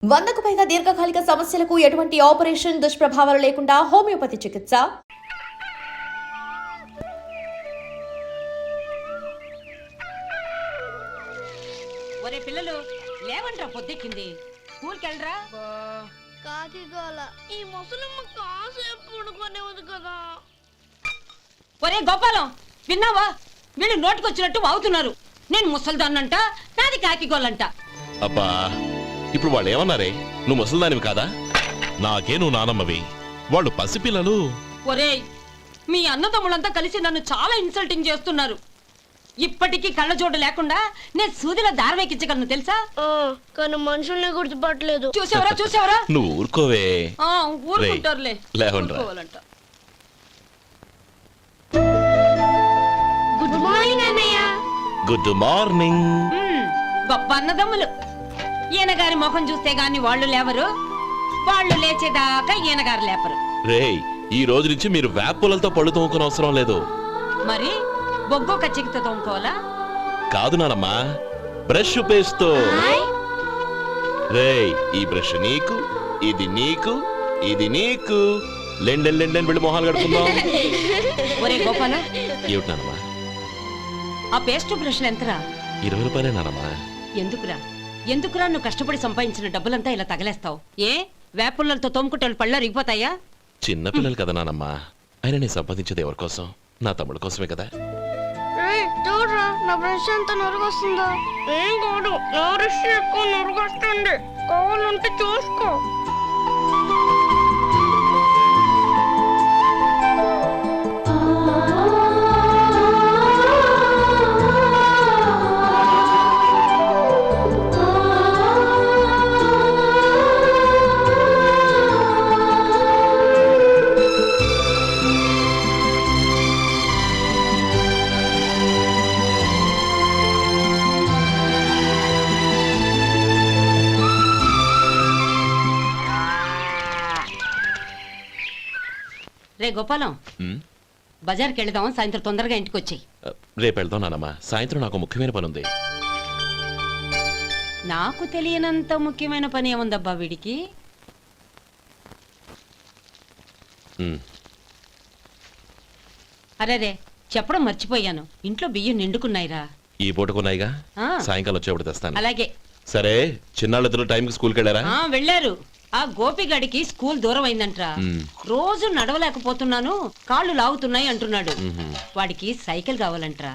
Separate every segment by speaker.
Speaker 1: 100కు పైగా దీర్ఘకాలిక సమస్యలకు ఎటువంటి ఆపరేషన్ దుష్ప్రభావాలు లేకుండా హోమియోపతి చికిత్స.
Speaker 2: ఒరే పిల్లలు లేవంట్రా, పొద్దెక్కింది. స్కూల్కి వెళ్ళరా.
Speaker 3: కాకిగోల ఈ ముసలమ్మ కాసేపు పడుకోనేవద్దు కదా.
Speaker 2: ఒరే గోపాలం, విన్నావా? వీళ్ళు నోటుకొచ్చినట్టు వాగుతున్నారు. నేను ముసల్దాన్నంట, నాది కాకిగోలంట.
Speaker 4: అబ్బా, ఇప్పుడు వాళ్ళు ఏమన్నారే? నువ్వు ముసల్దానివి కాదా? నాకే నువ్వు నానమ్మవి, వాళ్ళు పసిపిల్లలు.
Speaker 2: ఒరే, మీ అన్నదమ్ములంతా కలిసి నన్ను చాలా ఇన్సల్టింగ్ చేస్తున్నారు. ఇప్పటికీ కళ్ళజోడు లేకుండా నేను సూదిలో దారం ఎక్కించగలను తెలుసా?
Speaker 3: కానీ మనుషుల్ని గుర్తుపట్టలేదు.
Speaker 2: చూసావరా?
Speaker 4: నువ్వు ఊరుకోవే.
Speaker 2: ఊరుకుంటారులే.
Speaker 4: లేవండ్రా.
Speaker 3: గుడ్ మార్నింగ్ అన్నయ్య.
Speaker 4: Good morning.
Speaker 2: గొప్ప అన్నదమ్ములు. ఈయనగారి ముఖం చూస్తే గాని వాళ్ళు లేవరు, వాళ్ళు లేచేదాకా ఈయనగారు లేపరు.
Speaker 4: రేయ్, ఈ రోజు నుంచి మీరు వేపులతో పళ్ళు తోముకునే అవసరం లేదు.
Speaker 2: మరి బొగ్గో కచ్చికితో తోముకోవాలా?
Speaker 4: కాదు నానమ్మా, బ్రష్ పేస్తో. రేయ్, ఈ బ్రష్ నీకు, ఇది నీకు, ఇది నీకు. లెండెన్ వెళ్ళి మొహాలు కడుకుందాం.
Speaker 2: ఒరే గోపాల,
Speaker 4: ఏమిటి నానమ్మా?
Speaker 2: ఆ పేస్ట్ బ్రష్ ఎంతరా?
Speaker 4: 20 రూపాయలే నానమ్మా.
Speaker 2: ఎందుకురా నువ్వు కష్టపడి సంపాదించిన డబ్బులంతా ఇలా తగలేస్తావు? ఏ వేపుల్లలతో తోముకుంటే పళ్ళ రిగిపోతాయా?
Speaker 4: చిన్న పిల్లలు కదా నానమ్మా. అయినా నేను సంపాదించేది ఎవరి కోసం? నా తమ్ముడు కోసమే కదా.
Speaker 3: చూడరా, నా బ్రష్ ఎంత నొరుగొస్తుందో. ఏం కాదు, నా బ్రష్ ఎక్కువ నొరుగొస్తుంది. కావాలంటే చూసుకో.
Speaker 2: రే గోపాలం, బజార్కి వెళదాం. సాయంత్రం తొందరగా ఇంటికి వచ్చాయి.
Speaker 4: రేపు వెళ్దాం నానమ్మా. సాయంత్రం నాకు ముఖ్యమైన పని ఉంది.
Speaker 2: నాకు తెలియనంత ముఖ్యమైన పని ఏముందబ్బా వీడికి? అరే చెప్పడం మర్చిపోయాను, ఇంట్లో బియ్యం నిండుకున్నాయిరా.
Speaker 4: ఈ పూటకున్నాయిగా, సాయంకాలం వచ్చేప్పుడు తెస్తాను.
Speaker 2: అలాగే.
Speaker 4: సరే, చిన్నాళ్ళిద్దరు టైంకి స్కూల్కి వెళ్ళారా?
Speaker 2: వెళ్ళారు. ఆ గోపిగడికి స్కూల్ దూరం అయిందంట్రా. రోజు నడవలేకపోతున్నాను, కాళ్ళు లాగుతున్నాయి అంటున్నాడు. వాడికి సైకిల్ కావాలంట్రా.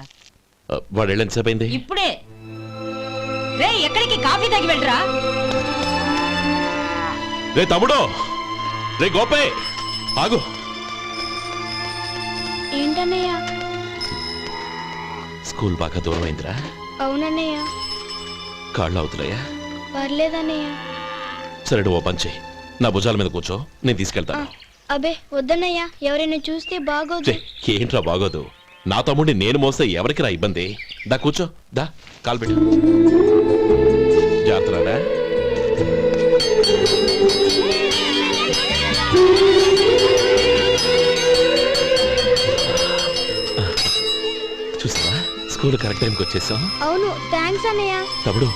Speaker 4: వాడు వెళ్ళి ఎంతసేపు అయింది?
Speaker 2: ఇప్పుడే. రే, ఎక్కడికి? కాఫీ తాగి వెళ్ళరా.
Speaker 4: రే తమ్ముడు, రే గోపే, ఆగు.
Speaker 3: ఏంటన్నయ్య?
Speaker 4: స్కూల్ బాగా దూరం అయిందిరా.
Speaker 3: అవునన్నయ్య.
Speaker 4: కాళ్ళు అవుతున్నాయా?
Speaker 3: పర్లేదన్నయ్య.
Speaker 4: సరే, ఓ పని చెయ్యి, నా భుజాల మీద కూర్చో, నేను తీసుకెళ్తాను.
Speaker 3: అబే వద్దన్నయ్య, ఎవరైనా చూస్తే బాగోదు.
Speaker 4: ఏంట్రా బాగోదు? నా తమ్ముడిని నేను మోస్తే ఎవరికి రా ఇబ్బంది? దా కూర్చో, దా కాలు పెట్టు. జాగ్రత్తరా. చూసావా, స్కూల్ కరెక్ట్ టైంకి వచ్చేసాం.
Speaker 3: అవును, థ్యాంక్స్ అన్నయ్య.
Speaker 4: తమ్ముడు,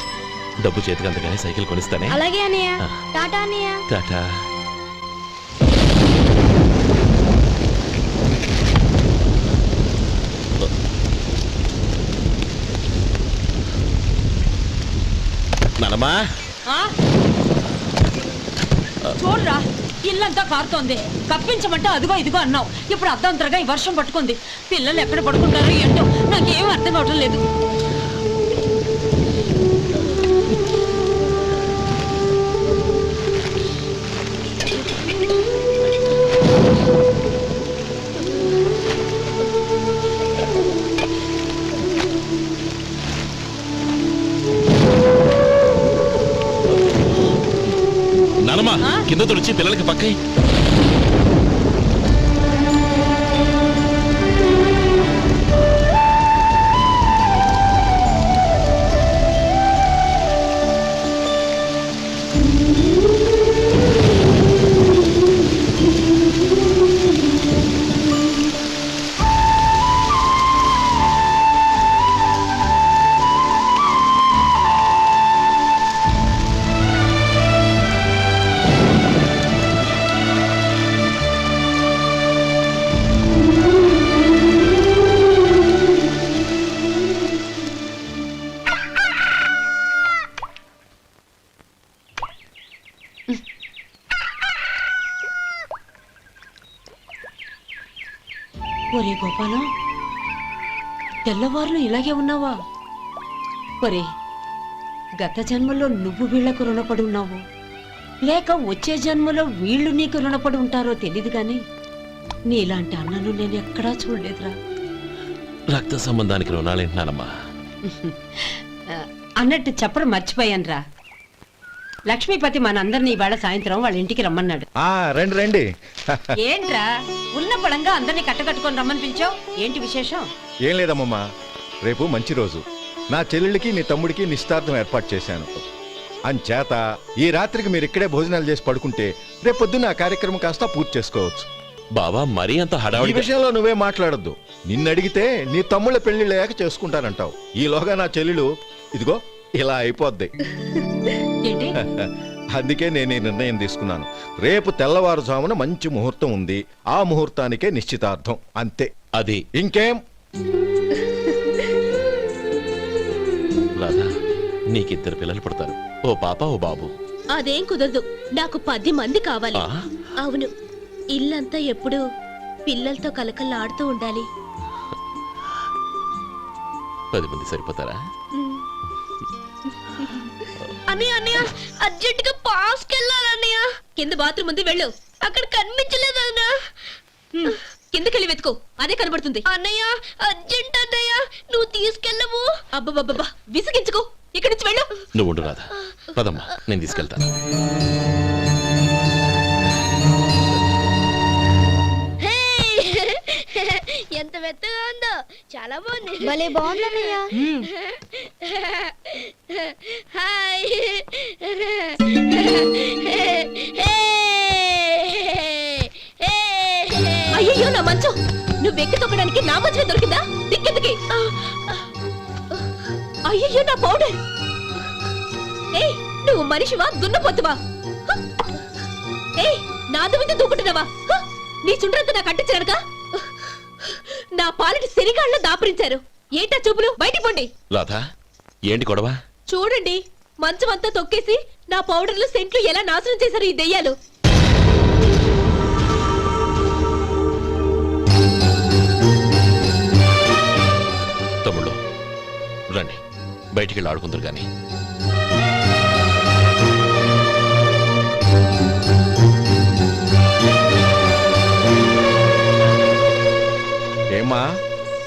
Speaker 4: డబ్బు చేతికి అందుకనే సైకిల్ కొనిస్తానే.
Speaker 3: అలాగే అన్నయ్య. టాటా అన్నయ్య.
Speaker 4: టాటా. నానమ్మా,
Speaker 2: చూడరా, ఇల్లంతా కారుతోంది. కప్పించమంటే అదిగో ఇదిగో అన్నావు, ఇప్పుడు అర్ధంతరగా ఈ వర్షం పట్టుకుంది. పిల్లలు ఎక్కడ పడుకుంటారో ఏంటో నాకేం అర్థం కావటం లేదు.
Speaker 4: నానమ్మా, కింద తుడిచి పిల్లలకి పక్కై.
Speaker 2: ఒరే గోపాలం, తెల్లవారులు ఇలాగే ఉన్నావా? ఒరే, గత జన్మలో నువ్వు వీళ్లకు రుణపడి ఉన్నావు, లేక వచ్చే జన్మలో వీళ్ళు నీకు రుణపడి ఉంటారో తెలీదు గాని నీలాంటి అన్నను నేను ఎక్కడా చూడలేదురా.
Speaker 4: రక్త సంబంధానికి రుణాలేంటున్నానమ్మా.
Speaker 2: అన్నట్టు చెప్పడం మర్చిపోయానురా. లక్ష్మీపతి మనందరినీ ఇవాళ సాయంత్రం వాళ్ళ ఇంటికి రమ్మన్నాడు.
Speaker 5: రండి రండి.
Speaker 2: ఏంట్రా ఉన్న బలంగా అందరినీ కట్టకట్టుకొని రమ్మని పిలిచావు? ఏంటి విశేషం?
Speaker 5: ఏం లేదమ్మమ్మా, రేపు మంచి రోజు. నా చెల్లెళ్ళకి నీ తమ్ముడికి నిశ్చితార్థం ఏర్పాటు చేశాను. అంచేత ఈ రాత్రికి మీరు ఇక్కడే భోజనాలు చేసి పడుకుంటే రేపొద్దున ఆ కార్యక్రమం కాస్త పూర్తి చేసుకోవచ్చు.
Speaker 4: బావా మరీ అంత
Speaker 5: ఈ
Speaker 4: హడావిడి
Speaker 5: విషయంలో నువ్వే మాట్లాడొద్దు. నిన్నడిగితే నీ తమ్ముళ్ళ పెళ్లిళ్ళయ్యాక చేసుకుంటానంటావు. ఈలోగా నా చెల్లెలు ఇదిగో ఇలా అయిపోద్ది.
Speaker 2: ఏంటి?
Speaker 5: అందుకే నేను ఈ నిర్ణయం తీసుకున్నాను. రేపు తెల్లవారుజామున మంచి ముహూర్తం ఉంది. ఆ ముహూర్తానికే నిశ్చితార్థం, అంతే.
Speaker 4: అది
Speaker 5: ఇంకేం?
Speaker 4: రాధా, నీకిద్దరు పిల్లలు పుడతారు, ఓ పాప ఓ బాబు.
Speaker 3: అదేం కుదరదు, నాకు 10 మంది కావాలి.
Speaker 4: ఆ?
Speaker 3: అవును, ఇల్లంతా ఎప్పుడు పిల్లలతో కలకల్లాడుతూ ఉండాలి.
Speaker 4: 10 మంది సరిపోతారా?
Speaker 3: అన్నయ్య అన్నయ్య, అర్జెంట్ గా పాస్కి వెళ్ళాలన్నయ్య. కింద బాత్రూమ్ ఉంది, వెళ్ళు. అక్కడ కనిపించలేదు అన్న.
Speaker 2: కిందకెళ్ళి వెతుకో, అదే కనబడుతుంది.
Speaker 3: అన్నయ్య అర్జెంట్ అన్నయ్య, నువ్వు తీసుకెళ్ళవు.
Speaker 2: అబ్బబ్బబ్బా, విసిగించుకో, ఇక్కడి నుంచి వెళ్ళు.
Speaker 4: నువ్వు ఉండు రాధా, పదమ్మా నేను తీసుకెళ్తాను.
Speaker 3: హే! ఎంత మెత్తగా ఉందో, చాలా బాగుంది. భలే బాగుంది అన్నయ్య. హాయ్.
Speaker 2: అయ్యో నా మంచం, నువ్వు వెక్కి తొక్కడానికి నా మంచమే దొరికిందా? దిక్కెందుకి? అయ్యో నా పౌడర్. ఏయ్, నువ్వు మనిషివా దున్నపోతువా? ఏయ్, నా దుమ్మితో దూకుంటున్నావా? నీ చుండ్రంతా నాకు అంటించారక నా పాలిటి శనిగాళ్ళలో దాపరించారు. ఏంటా చూపులు? బయటికి పోండి.
Speaker 4: రాధా, ఏంటి గొడవ?
Speaker 2: చూడండి, మంచం అంతా తొక్కేసి నా పౌడర్లు సెంట్లు ఎలా నాశనం చేశారు ఈ దెయ్యాలు.
Speaker 4: తమ్ముళ్ళు రండి, బయటికి వెళ్ళి ఆడుకుందరు గాని.
Speaker 5: ఏమ్మా,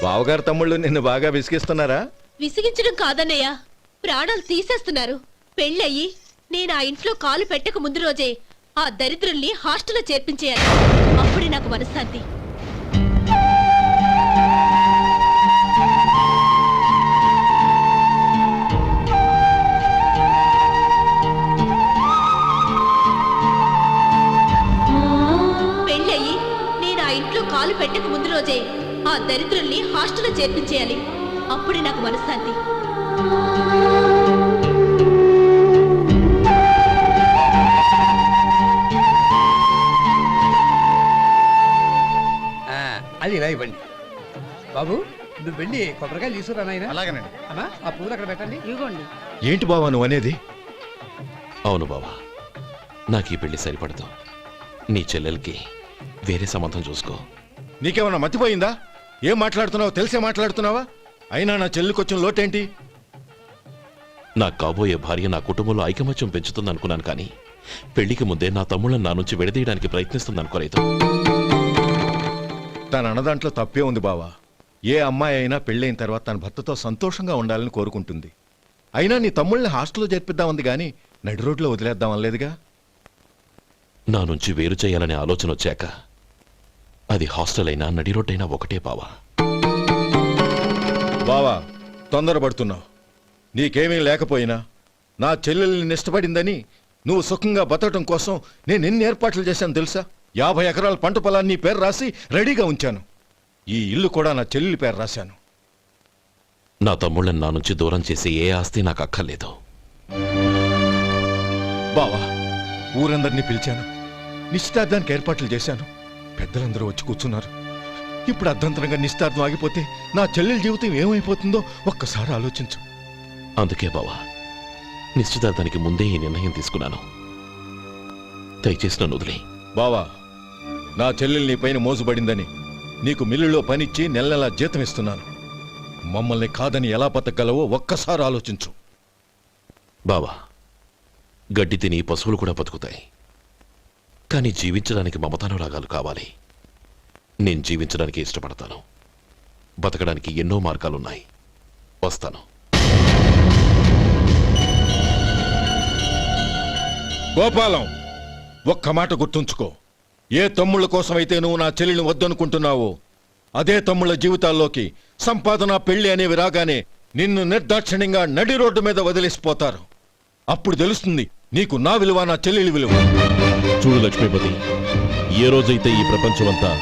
Speaker 5: బావగారు తమ్ముళ్ళు నిన్ను బాగా విసిగిస్తున్నారా?
Speaker 2: విసిగించడం కాదన్నయ్య, ప్రాణాలు తీసేస్తున్నారు. పెళ్ళయి నేను ఆ ఇంట్లో కాలు పెట్టక ముందు రోజే ఆ దరిద్రుల్ని హాస్టల్లో చేర్పించేయాలి. అప్పుడే నాకు మనశ్శాంతి. పెళ్ళయి నేను ఆ ఇంట్లో కాలు పెట్టక ముందు రోజే ఆ దరిద్రుల్ని హాస్టల్లో చేర్పించేయాలి. అప్పుడే నాకు మనశ్శాంతి.
Speaker 6: అది ఇలా ఇవ్వండి బాబు. నువ్వు వెళ్ళి కొబ్బరికాయలు తీసుకురా నాయనా.
Speaker 5: అలాగేనండి.
Speaker 6: అమ్మా, ఆ పూలు అక్కడ పెట్టండి. ఇవ్వండి.
Speaker 5: ఏంటి బావా నువ్వు అనేది?
Speaker 4: అవును బావా, నాకు ఈ పెళ్లి సరిపడదు. నీ చెల్లెలకి వేరే సంబంధం చూసుకో.
Speaker 5: నీకేమన్నా మతిపోయిందా? ఏం మాట్లాడుతున్నావు తెలిసే మాట్లాడుతున్నావా? అయినా నా చెల్లికొచ్చిన లోటేంటి?
Speaker 4: నా కాబోయే భార్య నా కుటుంబంలో ఐకమత్యం పెంచుతుంది అనుకున్నాను, కానీ పెళ్లికి ముందే నా తమ్ముళ్ళని నా నుంచి విడదీయడానికి ప్రయత్నిస్తుంది అనుకోలేదు.
Speaker 5: తన అన్నదాంట్లో తప్పే ఉంది బావా. ఏ అమ్మాయి అయినా పెళ్ళైన తర్వాత తన భర్తతో సంతోషంగా ఉండాలని కోరుకుంటుంది. అయినా నీ తమ్ముళ్ళని హాస్టల్లో చేర్పిద్దామంది కానీ నడి రోడ్లో వదిలేద్దాం అనలేదుగా.
Speaker 4: నా నుంచి వేరు చేయాలనే ఆలోచన వచ్చాక అది హాస్టల్ అయినా నడి రోడ్డైనా ఒకటే బావా.
Speaker 5: బావా, తొందరపడుతున్నావు. నీకేమీ లేకపోయినా నా చెల్లెల్ని ఇష్టపడిందని నువ్వు సుఖంగా బతకటం కోసం నేను ఎన్ని ఏర్పాట్లు చేశాను తెలుసా? 50 ఎకరాల పంట పొలాన్ని నీ పేరు రాసి రెడీగా ఉంచాను. ఈ ఇల్లు కూడా నా చెల్లెలి పేరు రాశాను.
Speaker 4: నా తమ్ముళ్ళని నా నుంచి దూరం చేసే ఏ ఆస్తి నాకు అక్కర్లేదు.
Speaker 5: బావా, ఊరందరినీ పిలిచాను, నిశ్చితార్థానికి ఏర్పాట్లు చేశాను. పెద్దలందరూ వచ్చి కూర్చున్నారు. ఇప్పుడు అర్ధంతరంగా నిశ్చితార్థం ఆగిపోతే నా చెల్లెలి జీవితం ఏమైపోతుందో ఒక్కసారి ఆలోచించు.
Speaker 4: అందుకే బావా, నిశ్చితార్థానికి ముందే ఈ నిర్ణయం తీసుకున్నాను. దయచేసి నన్ను వదిలే.
Speaker 5: బావా, నా చెల్లెలు నీ పైన మోసుబడిందని నీకు మిల్లులో పనిచ్చి నెల నెలా జీతం ఇస్తున్నాను. మమ్మల్ని కాదని ఎలా బతకగలవో ఒక్కసారి ఆలోచించు.
Speaker 4: బావా, గడ్డి తిని పశువులు కూడా బతుకుతాయి. కానీ జీవించడానికి మమతానురాగాలు కావాలి. నేను జీవించడానికి ఇష్టపడతాను. బతకడానికి ఎన్నో మార్గాలున్నాయి. వస్తాను.
Speaker 5: గోపాలం, ఒక్క మాట గుర్తుంచుకో. ఏ తమ్ముళ్ళ కోసమైతే నువ్వు నా చెల్లిని వద్దనుకుంటున్నావో అదే తమ్ముళ్ళ జీవితాల్లోకి సంపాదన, పెళ్లి అనేవి రాగానే నిన్ను నిర్దాక్షిణ్యంగా నడి రోడ్డు మీద వదిలేసిపోతారు. అప్పుడు తెలుస్తుంది నీకు నా విలువ, నా చెల్లెలి విలువ.
Speaker 4: చూడు లక్ష్మీపతి, ఏ రోజైతే ఈ ప్రపంచమంతా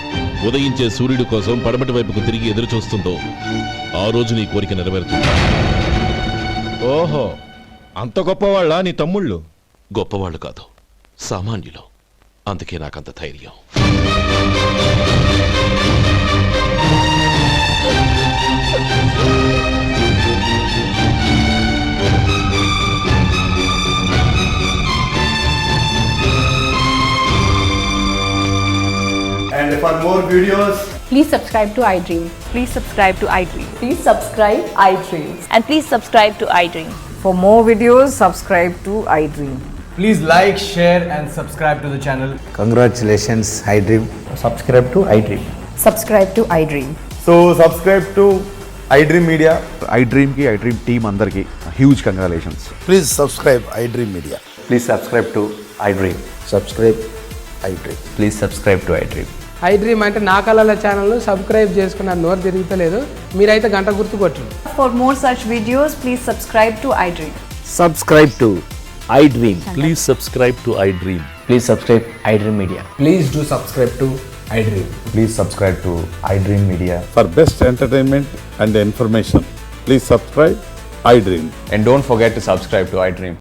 Speaker 4: ఉదయించే సూర్యుడి కోసం పడమటి వైపుకు తిరిగి ఎదురు చూస్తుందో ఆ రోజు నీ కోరిక నెరవేరుతుంది.
Speaker 5: ఓహో, అంత గొప్పవాళ్ళ నీ తమ్ముళ్ళు?
Speaker 4: గొప్పవాళ్ళు కాదు, సామాన్యులు. అందుకే నాకంత ధైర్యం.
Speaker 7: And for more videos,
Speaker 8: Please subscribe to iDream.
Speaker 9: Please subscribe to iDream.
Speaker 8: Please subscribe iDream.
Speaker 9: And please subscribe to iDream.
Speaker 10: For more videos, subscribe to iDream.
Speaker 7: please like, share, and subscribe to the channel.
Speaker 11: Congratulations, iDream.
Speaker 7: Subscribe to iDream.
Speaker 10: Subscribe to iDream.
Speaker 7: So, subscribe to iDream Media.
Speaker 12: iDream team andarki huge congratulations.
Speaker 11: Please subscribe iDream Media.
Speaker 7: Please subscribe to iDream.
Speaker 11: Subscribe iDream.
Speaker 7: Please subscribe to iDream.
Speaker 6: iDream అంటే నా కళల channel subscribe చేసుకున్న నోరు తిరుగుతలేదు. మీరైతే గంట గుర్తు కొట్టండి.
Speaker 9: For more such videos, please subscribe to iDream.
Speaker 11: Subscribe to iDream.
Speaker 4: Please subscribe to iDream.
Speaker 7: Please subscribe iDream Media.
Speaker 6: Please do subscribe to iDream.
Speaker 7: Please subscribe to iDream Media.
Speaker 12: For best entertainment and information, please subscribe iDream.
Speaker 7: And don't forget to subscribe to iDream.